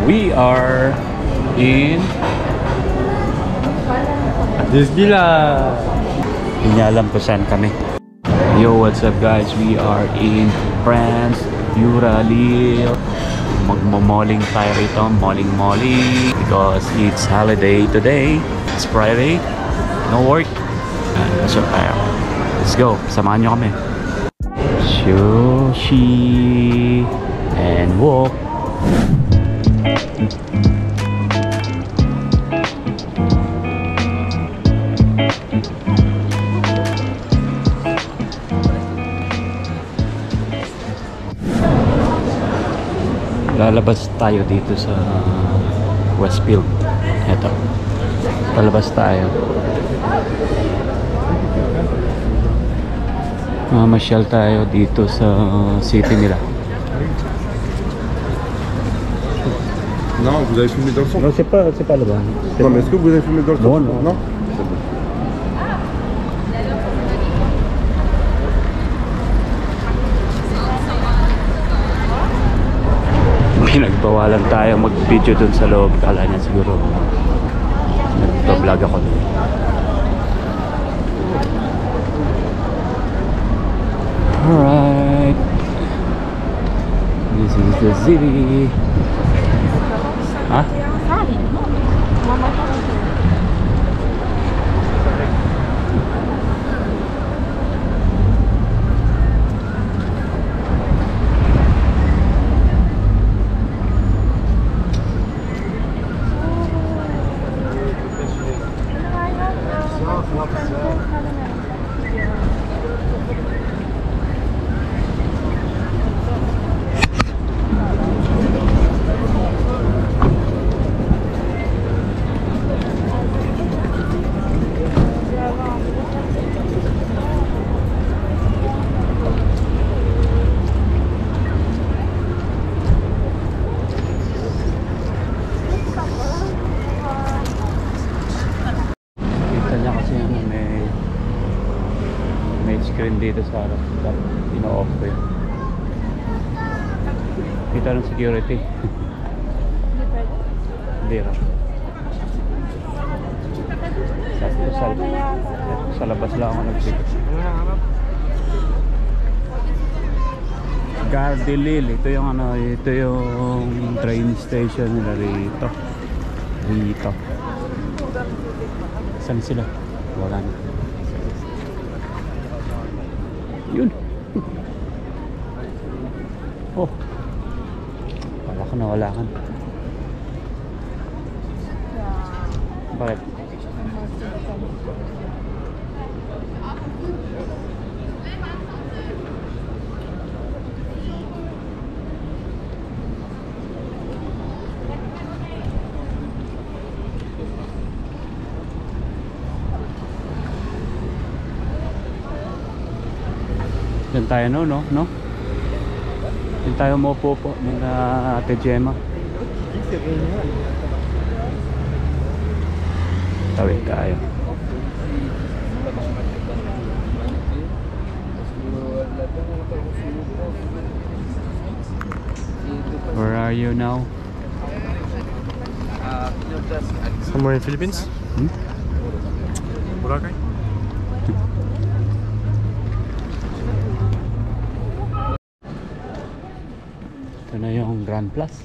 We are in Disneyland. Hindi alam ko saan kami. Yo, what's up guys? We are in France, Euralille. Magmo-malling tayo rito, malling because it's holiday today. It's Friday, no work. So tayo. Let's go, samahan nyo kami. Sushi and walk. Lalabas tayo dito sa Westfield. Eto, lalabas tayo. Mamasyal tayo dito sa city nila. Non, vous avez filmé dans le fond. Non, c'est pas là-bas. Non, mais est-ce que vous avez filmé dans le fond? Non, non. Non. Pinagbawalan tayo mag-video dun sa loob. Kala niya siguro nag-vlog ako dun. Alright, this is the city. Huh? Screen dito sa harap, ino-off ko yun. Kita ng security. Hindi ra. Sa labas lang ako nag-click. Gare de Lille, ito yung ano, ito yung train station nila rito. Saan sila? Wala na. Yun. Oh, wala ka. Bakit? Diyan tayo no? Diyan tayo maupo po nila Ate Gemma. Tawid tayo. Where are you now? Somewhere in Philippines? Boracay? Ito na yung Grand Place.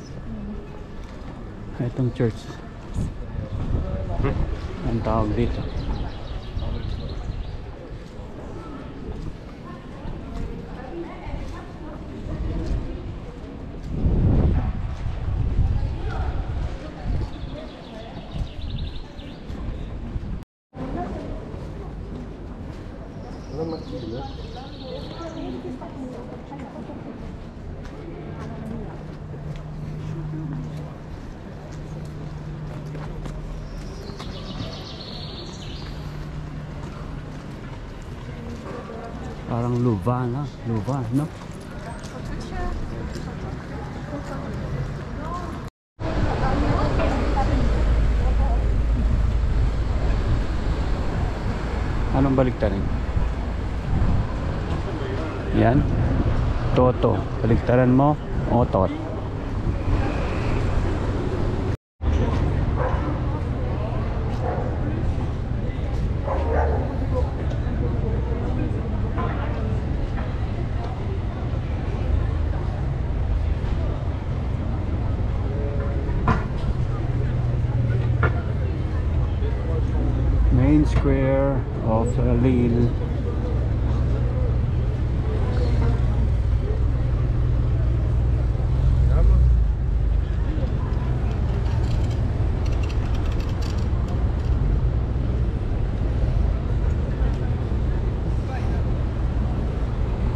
Itong church. Ang tawag dito. Parang Louvain, no? Anong baliktarin? Yan. Toto. Baliktaran mo, otot. main square of Lille.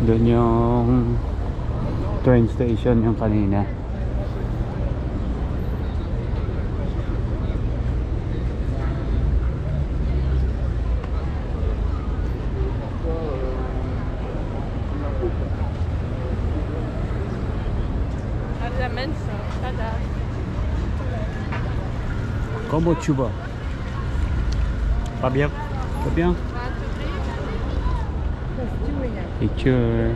Doon yung train station yung kanina. Comment tu vas? Pas bien. Pas bien? Picture.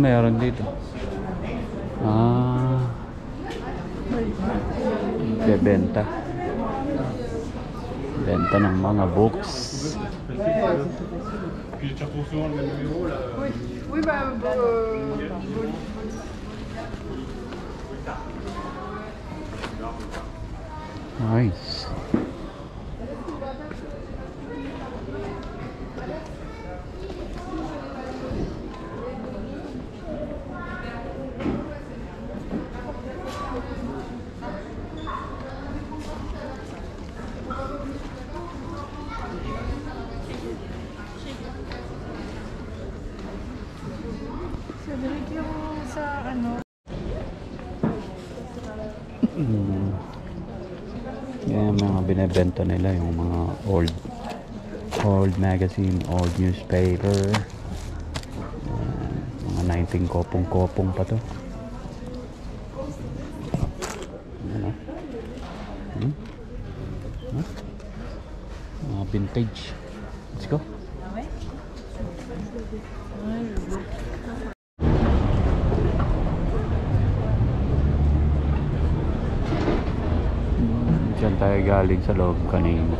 Meron dito. Bebenta. Benta ng mga books. Puis tu retrouves souvent le même numéro là. Oui, oui bah Nice. sa ano. Yan mga binebenta nila, yung mga old magazine, old newspaper. Mga 19 kopong-kopong pa to. Ano? Mga vintage. Let's go. Diyan tayo galing sa loob kanina.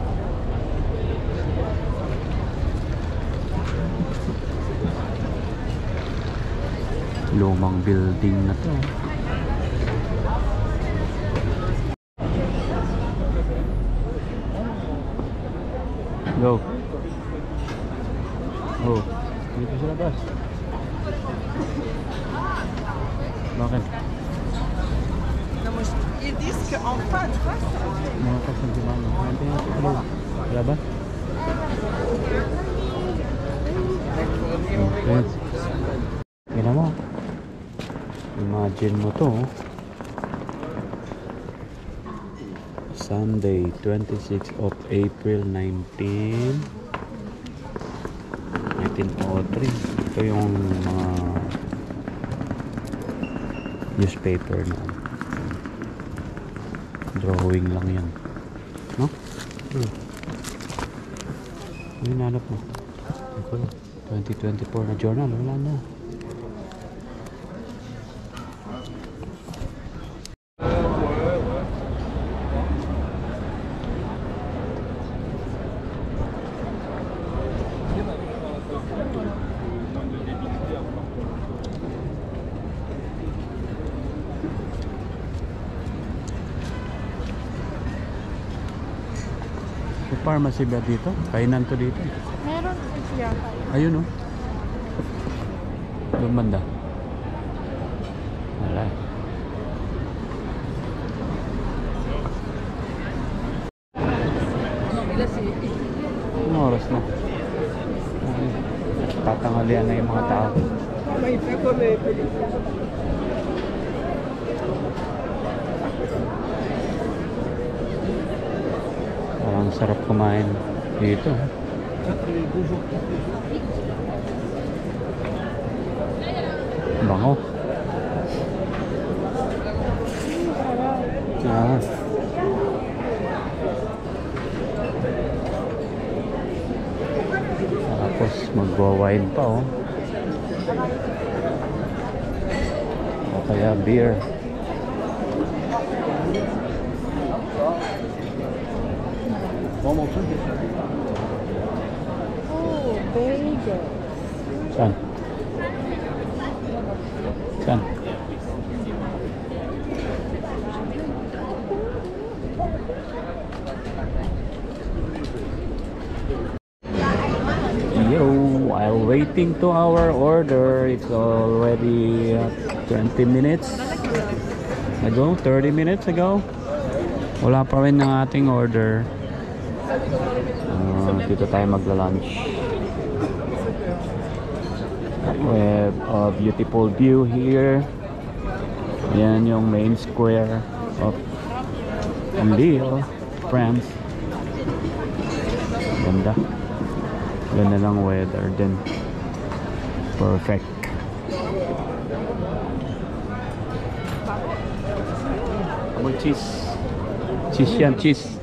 Lumang building na to. Go. Oh, dito sa labas. Bakit? Ils disent qu'en fin de face, Mga kasandiman. Nanti yung sa loob. Wala ba? Okay. Gina mo. Imagine mo to. Sunday, 26th of April 1903. Ito yung mga newspaper na drawing lang yan, no? Ano yung nanap mo? 2024 na journal, wala na. May pharmacy ba dito? Kainan to dito. meron siya. Ayun, oh. Doon banda. Wala. Anong oras na? Tatangalian na yung mga tao. Parang sarap kumain dito. Bango. Tapos magwa-wine pa, oh. O kaya beer. Oh, bagel. Saan? Saan? Yo, while waiting to our order, it's already 20 minutes ago, 30 minutes ago. Wala pa rin ng ating order. Dito tayo magla-lunch. We have a beautiful view here. Yan yung main square of Lille, France. Ganda. Ganda lang weather din. Perfect. More cheese. Cheese yan, cheese.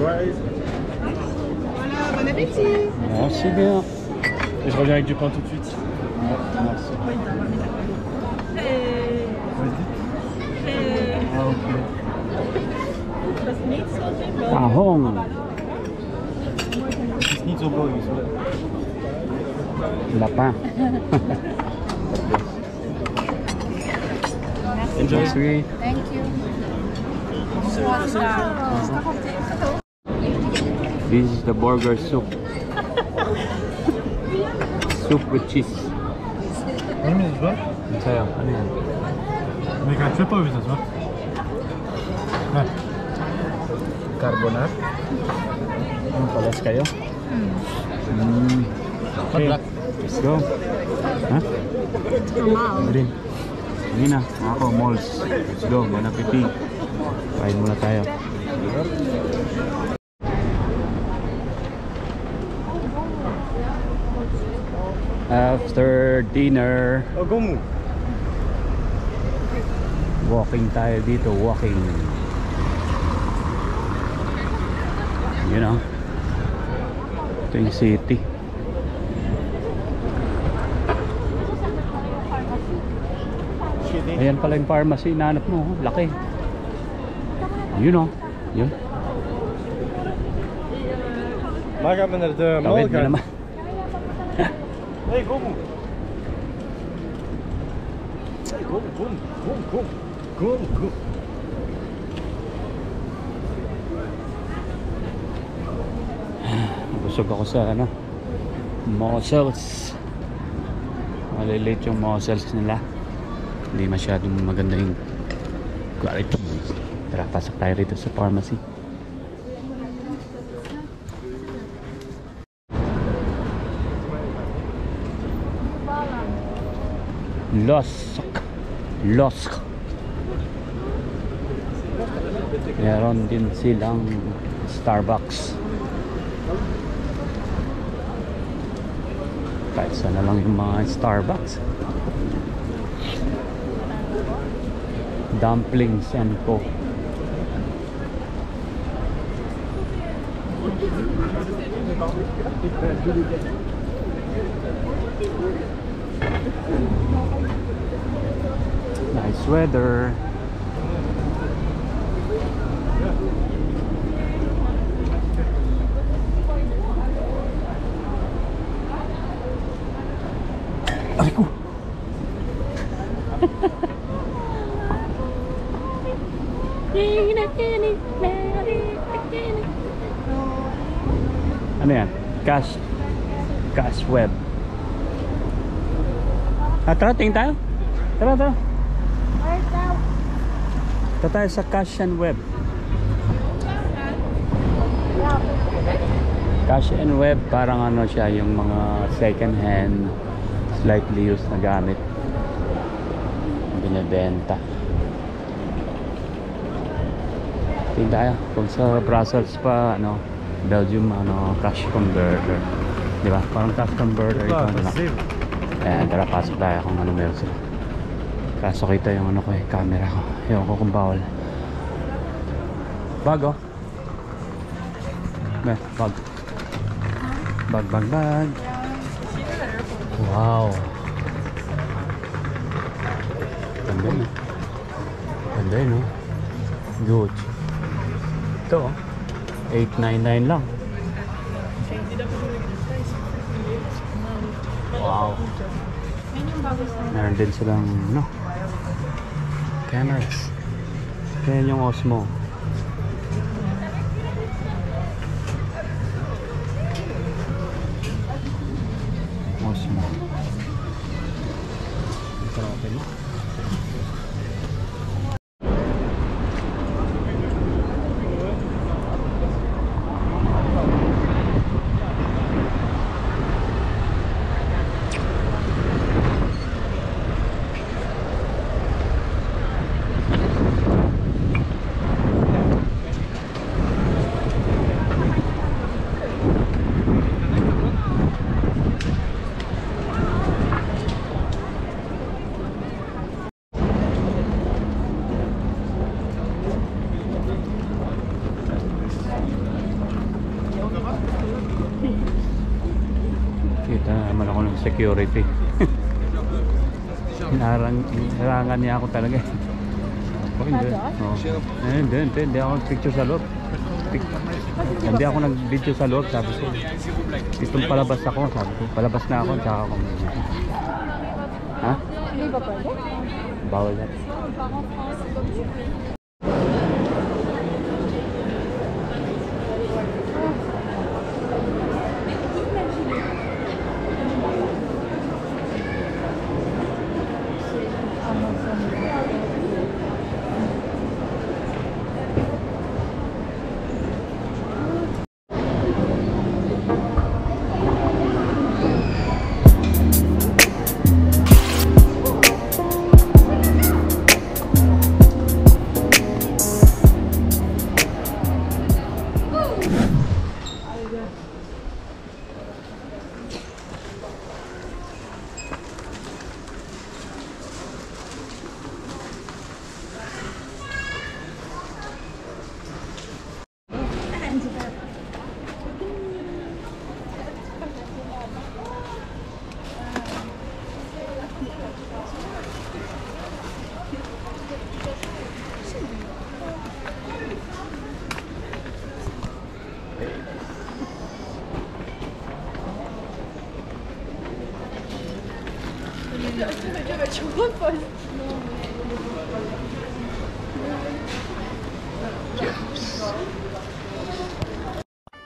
Fries. Voilà, bon appétit. Merci bien. Et je reviens avec du pain tout de suite. Merci. Ah, ok. Tahong. Die is niet zo boos. Wala pa. Enjoy. Sweet. Thank you. This is the burger soup. Soup with cheese. Oui, mais je vois. Sa'yo, ano yan? Mais quand tu fais pas, oui, ça se voit. Ouais. Carbonate. Palas kayo? Okay. Let's go. Ha? Rin. Hindi na. Ako, malls. Let's go. Bon appetit. Kain muna tayo. After dinner, Oh, gomu. walking tayo dito. Walking. You know, ito yung city. Ayan pala yung pharmacy. Nahanap mo. Laki. You know. Yun. Maar gaan we naar de mall Tawid mo gaan. naman. Hey, gomu. Hey, gomu, gomu, gomu, gomu. Gomu, gomu. Busog ako sa ano, mussels. Maliliit yung mussels nila. Hindi masyadong maganda yung quality. Tara, pasok tayo rito sa pharmacy. Losk. Meron din silang Starbucks. Kahit sana lang yung mga Starbucks. Dumplings and coke. Nice weather. Ay ko. Ano yan? Cash web. Tara, tingin tayo. Tara. Tara tayo sa cash and web. Cash and web, parang ano siya, yung mga second hand, slightly used na gamit. Binibenta. Tingin tayo. Kung sa Brussels pa, ano, Belgium, ano, cash converter. Di ba? Parang cash converter ito. Ano lang. Ayan, tara, pasok tayo kung ano meron sila. Kaso kita yung ano ko eh, camera ko. Ewan ko kung bawal. Bag oh. Bag. Bag. Wow. Ganda yun. Ganda yun, no? Gucci. dito. 899 lang. Wow. Meron din silang cameras. Kaya yung Osmo. Osmo. Okay mo. Kita naman ako ng security. Hinarangan niya ako talaga. Oh, hindi. Oh. Hindi ako nag-picture sa loob. Hindi ako nag-video sa loob, sabi ko. Itong palabas ako, sabi ko. Palabas na ako, tsaka ako. Ha? Hindi ba pwede? Bawal na.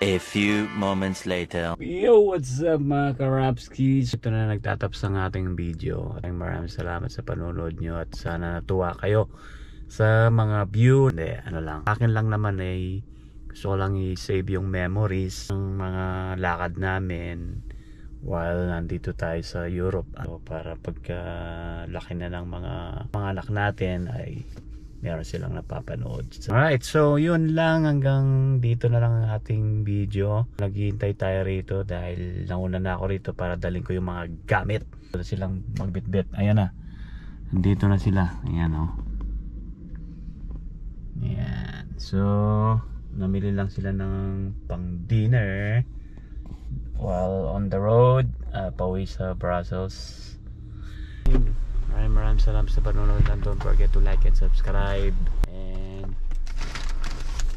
A few moments later. Yo, what's up mga Karabskis? Ito na nagtatapos ang ating video. Maraming salamat sa panonood nyo at sana natuwa kayo sa mga view. Hindi, ano lang. Akin lang naman ay gusto ko lang i-save yung memories ng mga lakad namin while nandito tayo sa Europe. Para pagka laki na ng mga anak natin ay meron silang napapanood. Alright, so yun lang, hanggang dito na lang ang ating video. Naghihintay tayo rito dahil nauna na ako rito para dalhin ko yung mga gamit. Ito na silang magbitbit. Ayan na, nandito na sila. Ayan o. Ayan. So namili lang sila ng pang dinner while on the road, pauwi sa Brussels. Maraming salamat sa panonood, and don't forget to like and subscribe, and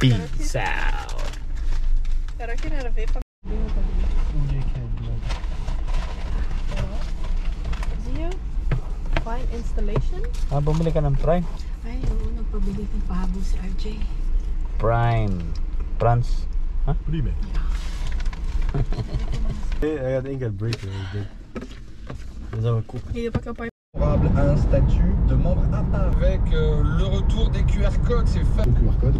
peace out. Pero kinarave pa. Zio? Fine installation? Bumili ka ng Prime? Ay, oo, nagpabili ng pahabol si RJ. Prime France? What do you mean? Hey, I got the ink break. Hindi pa ka pa. Un statut de membre à part. Avec le retour des QR codes, c'est fait. QR code.